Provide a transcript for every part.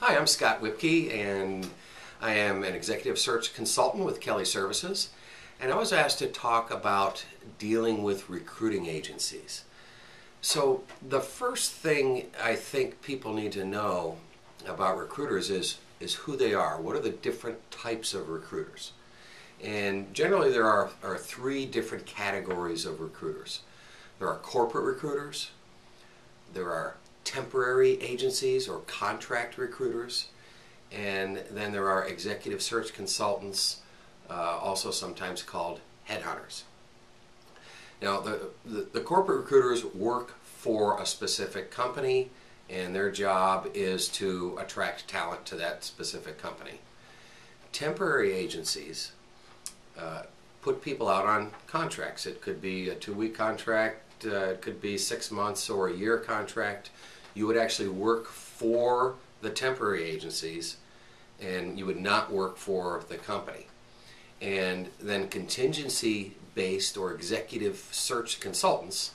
Hi, I'm Scott Whipkey, and I am an executive search consultant with Kelly Services, and I was asked to talk about dealing with recruiting agencies. So the first thing I think people need to know about recruiters is who they are. What are the different types of recruiters? And generally there are three different categories of recruiters. There are corporate recruiters, there are temporary agencies or contract recruiters, and then there are executive search consultants, also sometimes called headhunters. Now the corporate recruiters work for a specific company, and their job is to attract talent to that specific company. Temporary agencies put people out on contracts. It could be a 2-week contract, it could be 6 months or a year contract. You would actually work for the temporary agencies and you would not work for the company. And then contingency based or executive search consultants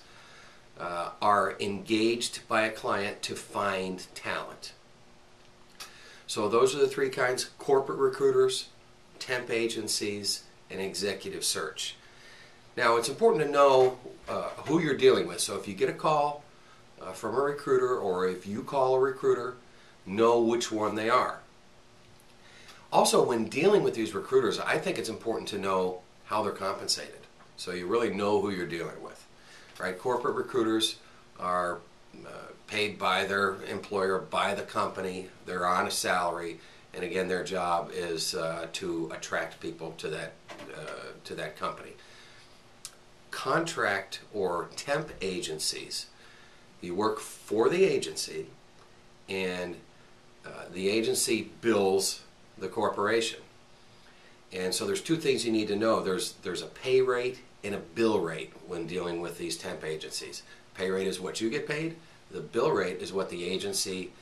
are engaged by a client to find talent. So those are the three kinds: corporate recruiters, temp agencies, and executive search. Now it's important to know who you're dealing with. So if you get a call from a recruiter, or if you call a recruiter, know which one they are. Also, when dealing with these recruiters, I think it's important to know how they're compensated, so you really know who you're dealing with. Right? Corporate recruiters are paid by their employer, by the company. They're on a salary, and again, their job is to attract people to that company. Contract or temp agencies, you work for the agency, and the agency bills the corporation. And so there's two things you need to know. There's a pay rate and a bill rate when dealing with these temp agencies. Pay rate is what you get paid. The bill rate is what the agency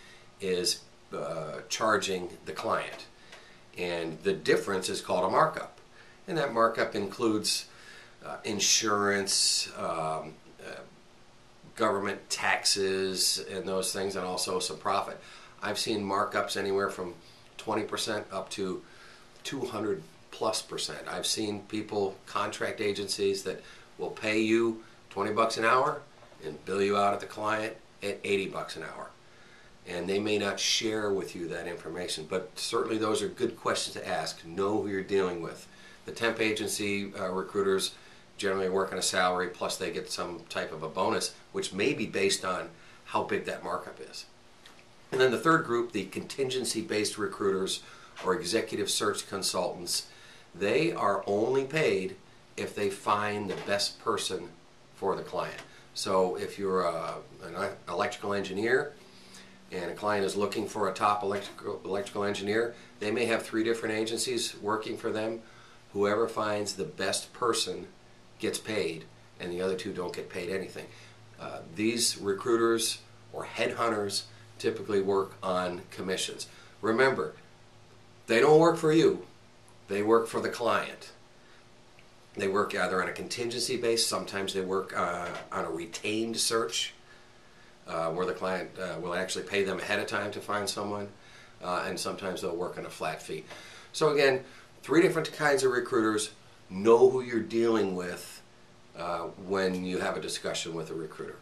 is charging the client. And the difference is called a markup. And that markup includes insurance, government taxes, and those things, and also some profit. I've seen markups anywhere from 20% up to 200+%. I've seen people, contract agencies, that will pay you 20 bucks an hour and bill you out at the client at 80 bucks an hour. And they may not share with you that information, but certainly those are good questions to ask. Know who you're dealing with. The temp agency recruiters generally work on a salary, plus they get some type of a bonus, which may be based on how big that markup is. And then the third group, the contingency-based recruiters or executive search consultants, they are only paid if they find the best person for the client. So if you're an electrical engineer and a client is looking for a top electrical engineer, they may have 3 different agencies working for them. Whoever finds the best person gets paid, and the other 2 don't get paid anything. These recruiters or headhunters typically work on commissions. Remember, they don't work for you, they work for the client. They work either on a contingency base, sometimes they work on a retained search, where the client will actually pay them ahead of time to find someone, and sometimes they'll work on a flat fee. So again, 3 different kinds of recruiters. Know who you're dealing with when you have a discussion with a recruiter.